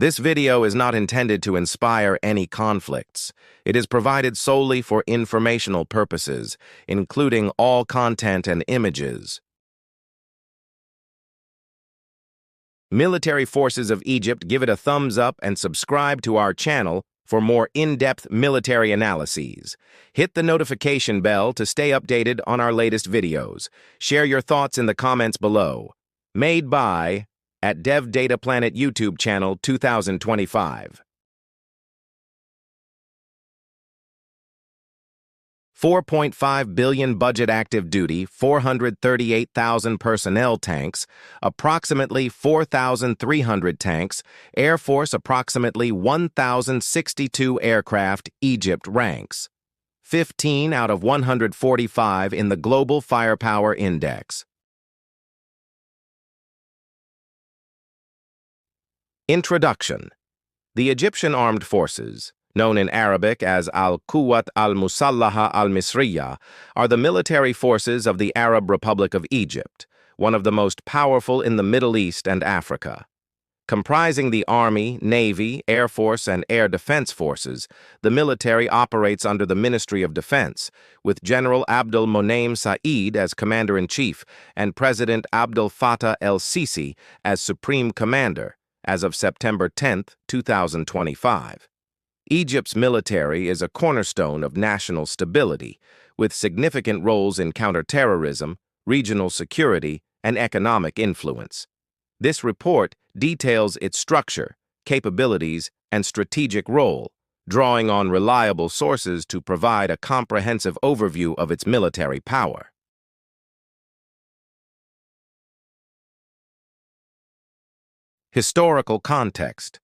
This video is not intended to inspire any conflicts. It is provided solely for informational purposes, including all content and images. Military forces of Egypt, give it a thumbs up and subscribe to our channel for more in-depth military analyses. Hit the notification bell to stay updated on our latest videos. Share your thoughts in the comments below. Made by at Dev Data Planet YouTube channel 2025. 4.5 billion budget active duty, 438,000 personnel tanks, approximately 4,300 tanks, Air Force approximately 1,062 aircraft, Egypt ranks 15 out of 145 in the Global Firepower Index. Introduction. The Egyptian Armed Forces, known in Arabic as Al-Quwat al-Musallaha al-Misriya, are the military forces of the Arab Republic of Egypt, one of the most powerful in the Middle East and Africa. Comprising the Army, Navy, Air Force, and Air Defense Forces, the military operates under the Ministry of Defense, with General Abdel Monem Said as Commander-in-Chief and President Abdel Fattah el-Sisi as Supreme Commander, as of September 10, 2025. Egypt's military is a cornerstone of national stability, with significant roles in counterterrorism, regional security, and economic influence. This report details its structure, capabilities, and strategic role, drawing on reliable sources to provide a comprehensive overview of its military power. Historical context.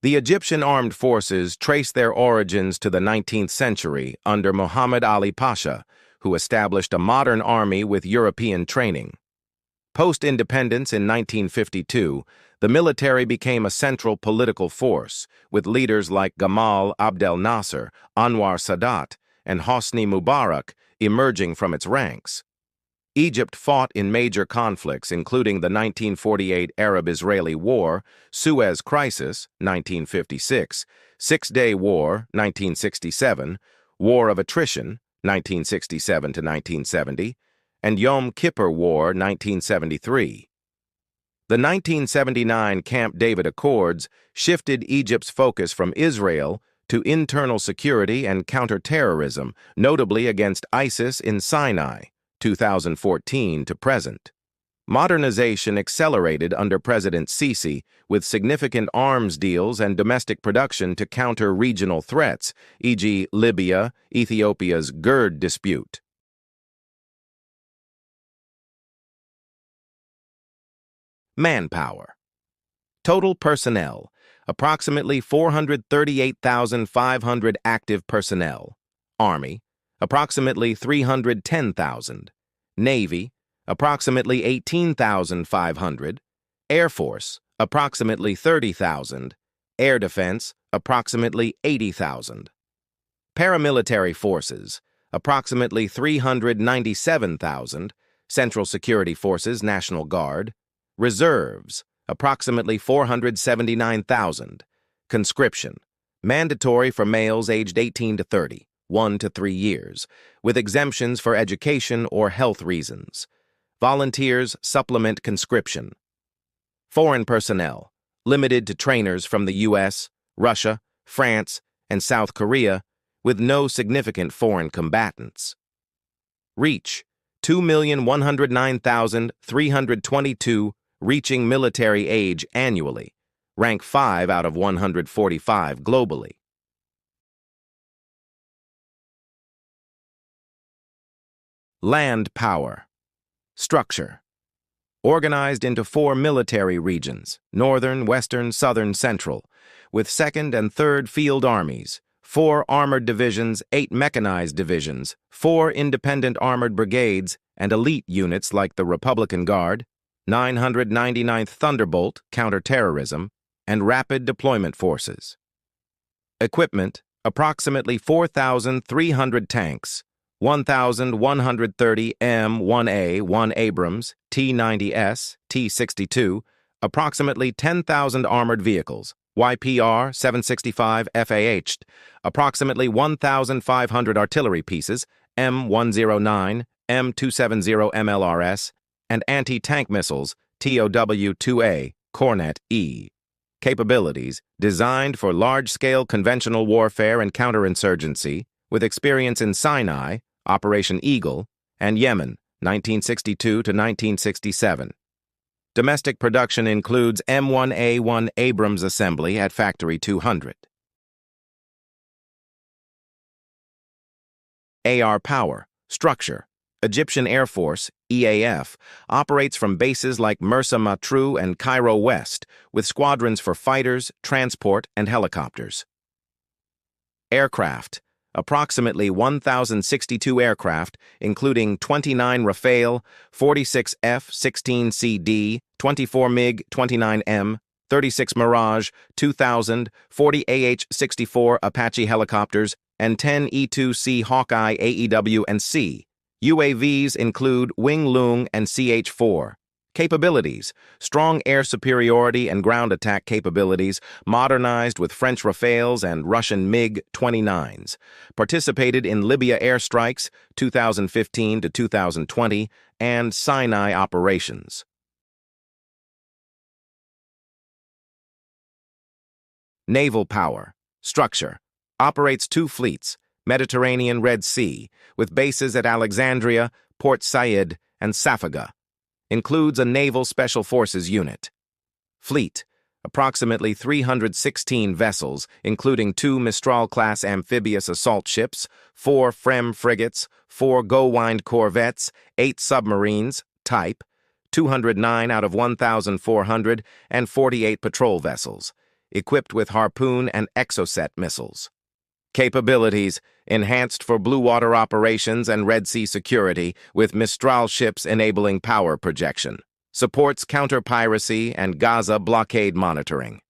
The Egyptian armed forces trace their origins to the 19th century under Muhammad Ali Pasha, who established a modern army with European training. Post-independence in 1952, the military became a central political force, with leaders like Gamal Abdel Nasser, Anwar Sadat, and Hosni Mubarak emerging from its ranks. Egypt fought in major conflicts, including the 1948 Arab-Israeli War, Suez Crisis, 1956, Six-Day War, 1967, War of Attrition, 1967 to 1970, and Yom Kippur War, 1973. The 1979 Camp David Accords shifted Egypt's focus from Israel to internal security and counterterrorism, notably against ISIS in Sinai, 2014 to present. Modernization accelerated under President Sisi, with significant arms deals and domestic production to counter regional threats, e.g. Libya, Ethiopia's GERD dispute. Manpower. Total personnel, approximately 438,500 active personnel. Army, approximately 310,000. Navy, approximately 18,500. Air Force, approximately 30,000. Air Defense, approximately 80,000. Paramilitary forces, approximately 397,000. Central Security Forces, National Guard. Reserves, approximately 479,000. Conscription, mandatory for males aged 18 to 30. 1 to 3 years, with exemptions for education or health reasons. Volunteers supplement conscription. Foreign personnel, limited to trainers from the U.S., Russia, France, and South Korea, with no significant foreign combatants. Reach, 2,109,322 reaching military age annually, rank 5 out of 145 globally. Land power. Structure. Organized into 4 military regions, Northern, Western, Southern, Central, with 2nd and 3rd Field Armies, 4 armored divisions, 8 mechanized divisions, 4 independent armored brigades, and elite units like the Republican Guard, 999th Thunderbolt, counterterrorism, and rapid deployment forces. Equipment, approximately 4,300 tanks, 1,130 M1A1 Abrams, T-90S, T-62, approximately 10,000 armored vehicles, YPR 765 FAH, approximately 1,500 artillery pieces, M109, M270 MLRS, and anti-tank missiles, TOW-2A, Cornet E. Capabilities designed for large-scale conventional warfare and counterinsurgency, with experience in Sinai, Operation Eagle, and Yemen, 1962 to 1967. Domestic production includes M1A1 Abrams assembly at Factory 200. AR Power, Structure. Egyptian Air Force, EAF, operates from bases like Mersa Matruh and Cairo West, with squadrons for fighters, transport, and helicopters. Aircraft, approximately 1,062 aircraft, including 29 Rafale, 46 F-16CD, 24 MiG-29M, 36 Mirage, 2,000, 40 AH-64 Apache helicopters, and 10 E-2C Hawkeye AEW and C. UAVs include Wing Lung and CH-4. Capabilities: strong air superiority and ground attack capabilities, modernized with French Rafales and Russian MiG-29s. Participated in Libya airstrikes 2015 to 2020 and Sinai operations. Naval Power, Structure. Operates 2 fleets, Mediterranean Red Sea, with bases at Alexandria, Port Said, and Safaga. Includes a Naval Special Forces unit. Fleet, approximately 316 vessels, including 2 Mistral-class amphibious assault ships, 4 FREM frigates, 4 Go-Wind corvettes, 8 submarines, type, 209 out of 1,400, and 48 patrol vessels, equipped with Harpoon and Exocet missiles. Capabilities: enhanced for blue water operations and Red Sea security, with Mistral ships enabling power projection. Supports counter-piracy and Gaza blockade monitoring.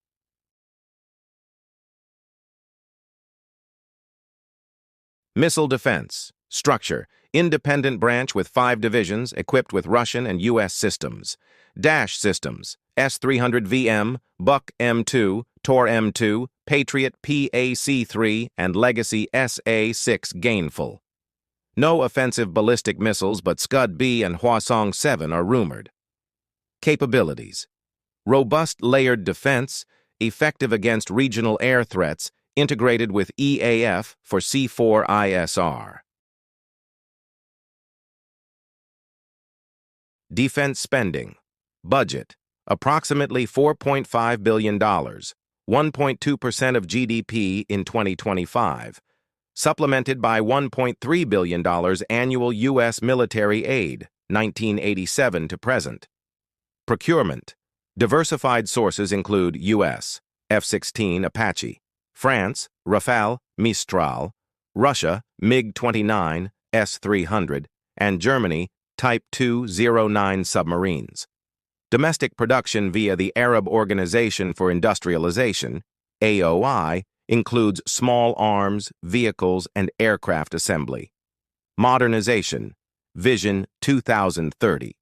Missile Defense, Structure. Independent branch with 5 divisions equipped with Russian and U.S. systems. Dash Systems, S-300VM, Buck M2, Tor M2, Patriot PAC-3, and Legacy SA-6 Gainful. No offensive ballistic missiles but Scud-B and Hwasong-7 are rumored. Capabilities: robust layered defense, effective against regional air threats, integrated with EAF for C4ISR. Defense spending. Budget: approximately $4.5 billion, 1.2% of GDP in 2025, supplemented by $1.3 billion annual U.S. military aid, 1987 to present. Procurement. Diversified sources include U.S. F-16 Apache, France, Rafale, Mistral, Russia, MiG-29, S-300, and Germany, Type 209 submarines. Domestic production via the Arab Organization for Industrialization, AOI, includes small arms, vehicles, and aircraft assembly. Modernization, Vision 2030.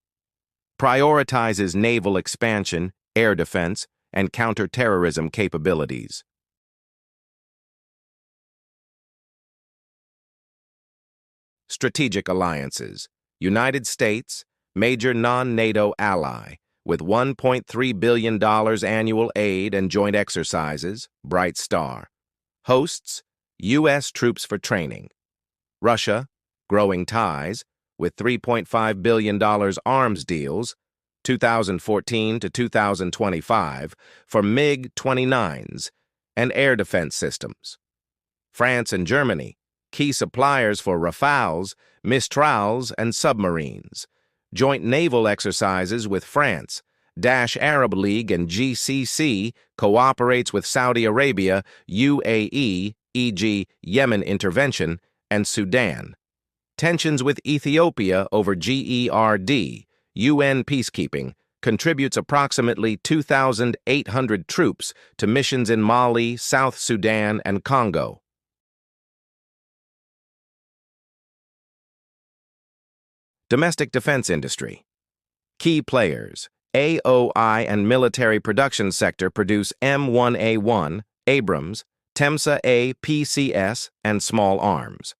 Prioritizes naval expansion, air defense, and counter-terrorism capabilities. Strategic alliances. United States, major non-NATO ally, with $1.3 billion annual aid and joint exercises, Bright Star. Hosts, U.S. troops for training. Russia, growing ties, with $3.5 billion arms deals, 2014 to 2025, for MiG-29s and air defense systems. France and Germany, key suppliers for Rafales, Mistrals, and submarines. Joint naval exercises with France. Dash Arab League and GCC cooperates with Saudi Arabia, UAE, e.g. Yemen intervention, and Sudan. Tensions with Ethiopia over GERD, UN peacekeeping, contributes approximately 2,800 troops to missions in Mali, South Sudan, and Congo. Domestic defense industry. Key players: AOI and military production sector produce M1A1, Abrams, TEMSA-A PCS, and small arms.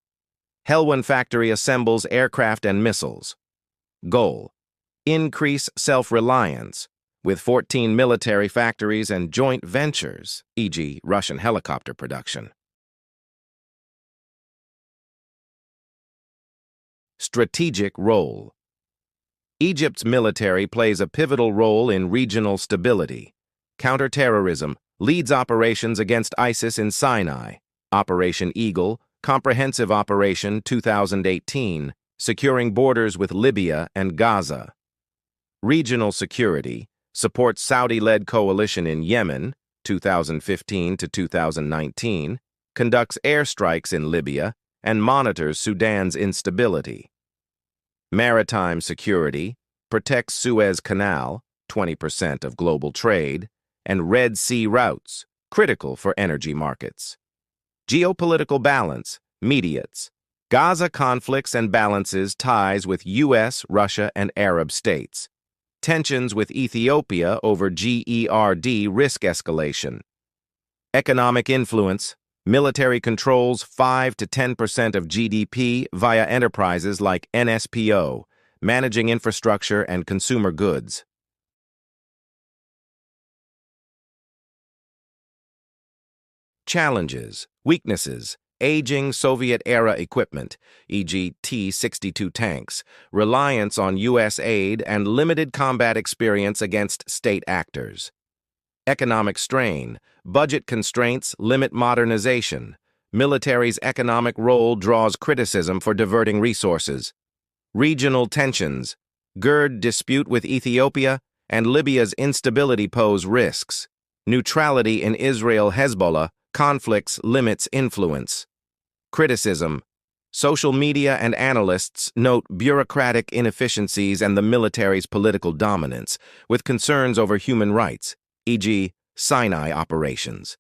Helwan factory assembles aircraft and missiles. Goal: increase self-reliance, with 14 military factories and joint ventures, e.g. Russian helicopter production. Strategic role. Egypt's military plays a pivotal role in regional stability. Counterterrorism leads operations against ISIS in Sinai, Operation Eagle, Comprehensive Operation 2018, securing borders with Libya and Gaza. Regional security supports Saudi-led coalition in Yemen, 2015 to 2019, conducts airstrikes in Libya, and monitors Sudan's instability. Maritime security protects Suez Canal, 20% of global trade, and Red Sea routes, critical for energy markets. Geopolitical balance mediates Gaza conflicts and balances ties with U.S., Russia, and Arab states. Tensions with Ethiopia over GERD risk escalation. Economic influence. Military controls 5 to 10% of GDP via enterprises like NSPO, managing infrastructure and consumer goods. Challenges, weaknesses, aging Soviet-era equipment, e.g. T-62 tanks, reliance on U.S. aid, and limited combat experience against state actors. Economic strain, budget constraints limit modernization. Military's economic role draws criticism for diverting resources. Regional tensions, GERD dispute with Ethiopia, and Libya's instability pose risks. Neutrality in Israel-Hezbollah conflicts limits influence. Criticism, social media and analysts note bureaucratic inefficiencies and the military's political dominance, with concerns over human rights, e.g. Sinai operations.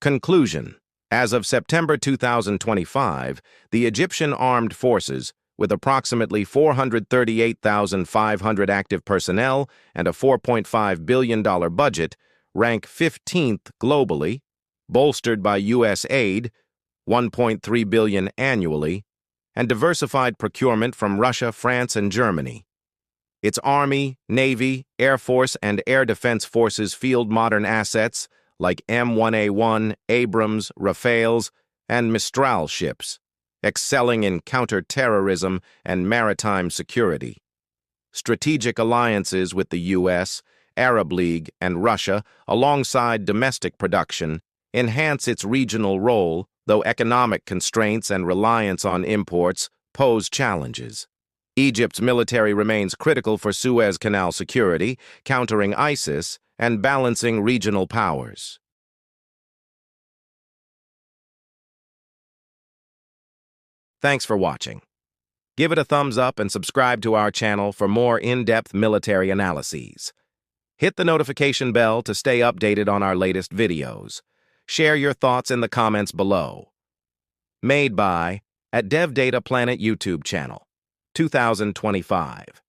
Conclusion. As of September 2025, the Egyptian Armed Forces, with approximately 438,500 active personnel and a $4.5 billion budget, rank 15th globally, bolstered by U.S. aid, $1.3 billion annually, and diversified procurement from Russia, France, and Germany. Its Army, Navy, Air Force, and Air Defense Forces field modern assets like M1A1, Abrams, Rafales, and Mistral ships, excelling in counter-terrorism and maritime security. Strategic alliances with the U.S., Arab League, and Russia, alongside domestic production, enhance its regional role, though economic constraints and reliance on imports pose challenges. Egypt's military remains critical for Suez Canal security, countering ISIS, and balancing regional powers. Thanks for watching. Give it a thumbs up and subscribe to our channel for more in-depth military analyses. Hit the notification bell to stay updated on our latest videos. Share your thoughts in the comments below. Made by at DevData Planet YouTube channel, 2025.